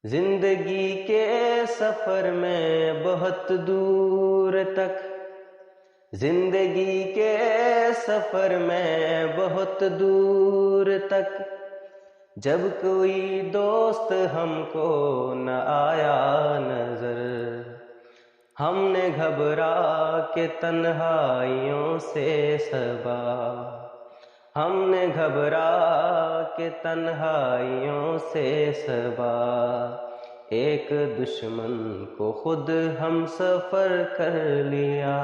زندگی کے سفر میں بہت دور تک، زندگی کے سفر میں بہت دور تک، جب کوئی دوست ہم کو نہ آیا نظر، ہم نے گھبرا کے تنہائیوں سے صبا، ہم نے گھبرا کے تنہائیوں سے صبا، ایک دشمن کو خود ہم سفر کر لیا۔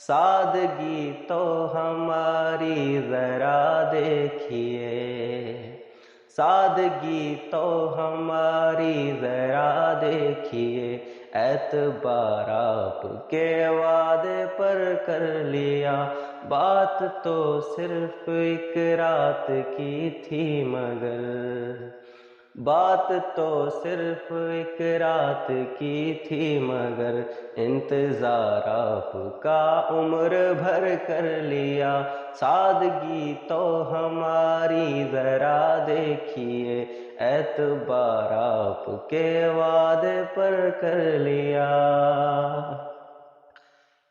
سادگی تو ہماری ذرا دیکھیے، سادگی تو ہماری ذرا دیکھیے، اعتبار آپ کے وعدے پر کر لیا۔ بات تو صرف ایک رات کی تھی مگر، بات تو صرف ایک رات کی تھی مگر، انتظار آپ کا عمر بھر کر لیا۔ سادگی تو ہماری ذرا دیکھیے، اعتبار آپ کے وعدے پر کر لیا۔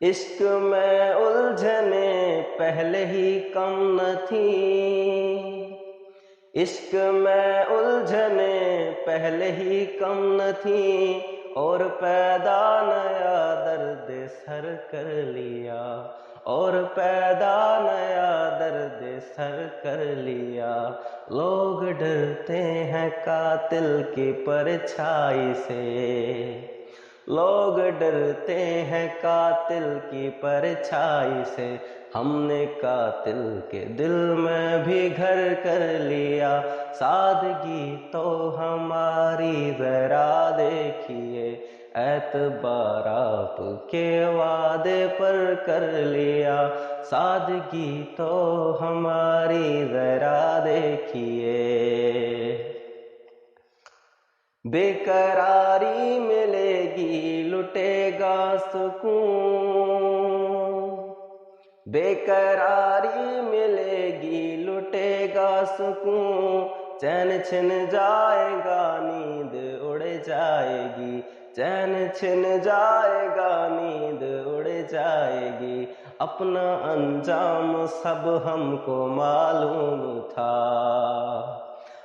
عشق میں الجھنیں پہلے ہی کم نہ تھیں، عشق میں الجھنیں پہلے ہی کم نہ تھیں، اور پیدا نیا درد سر کر لیا، اور پیدا نیا درد سر کر لیا۔ لوگ ڈرتے ہیں قاتل کی پرچھائی سے، لوگ ڈرتے ہیں قاتل کی پرچھائی سے، ہم نے قاتل کے دل میں بھی گھر کر لیا۔ سادگی تو ہماری ذرا دیکھیے، اعتبار آپ کے وعدے پر کر لیا۔ سادگی تو ہماری ذرا دیکھیے، بے قراری ملے گی لٹے گا سکون، بے قراری ملے گی لٹے گا سکون، چین چھن جائے گا نیند اڑ جائے گی، چین چھن جائے گا نیند اڑ جائے گی۔ اپنا انجام سب ہم کو معلوم تھا،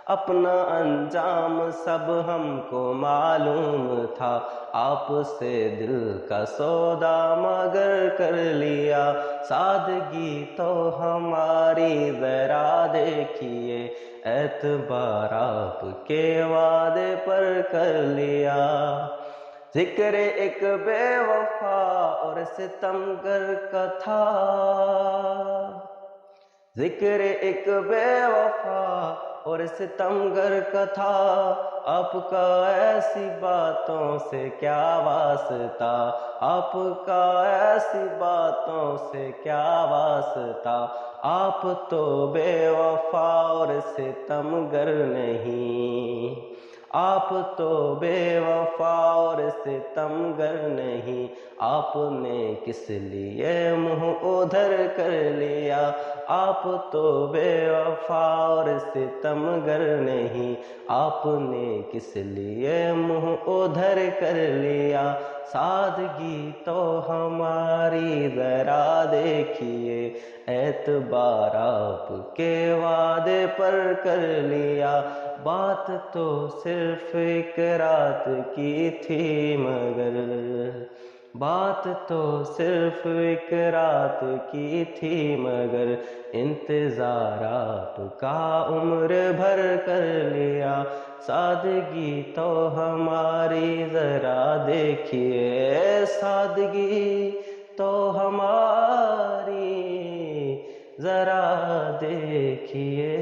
اپنا انجام سب ہم کو معلوم تھا، آپ سے دل کا سودا مگر کر لیا۔ سادگی تو ہماری ذرا دیکھیے، اعتبار آپ کے وعدے پر کر لیا۔ ذکر ایک بے وفا اور ستمگر کا تھا، ذکر ایک بے وفا اور ستمگر کا تھا، آپ کا ایسی باتوں سے کیا واسطہ، آپ کا ایسی باتوں سے کیا واسطہ، آپ تو بے وفا اور ستمگر نہیں، آپ تو بے وفا اور ستمگر نہیں، آپ نے کس لیے منہ ادھر کر لیا، آپ تو بے وفا اور ستمگر نہیں، آپ نے کس لیے منہ ادھر کر لیا۔ سادگی تو ہماری ذرا دیکھیے، اعتبار آپ کے وعدے پر کر لیا۔ بات تو صرف ایک رات کی تھی مگر، بات تو صرف ایک رات کی تھی مگر، انتظار آپ کا عمر بھر کر لیا۔ سادگی تو ہماری ذرا دیکھیے، سادگی تو ہماری ذرا دیکھیے۔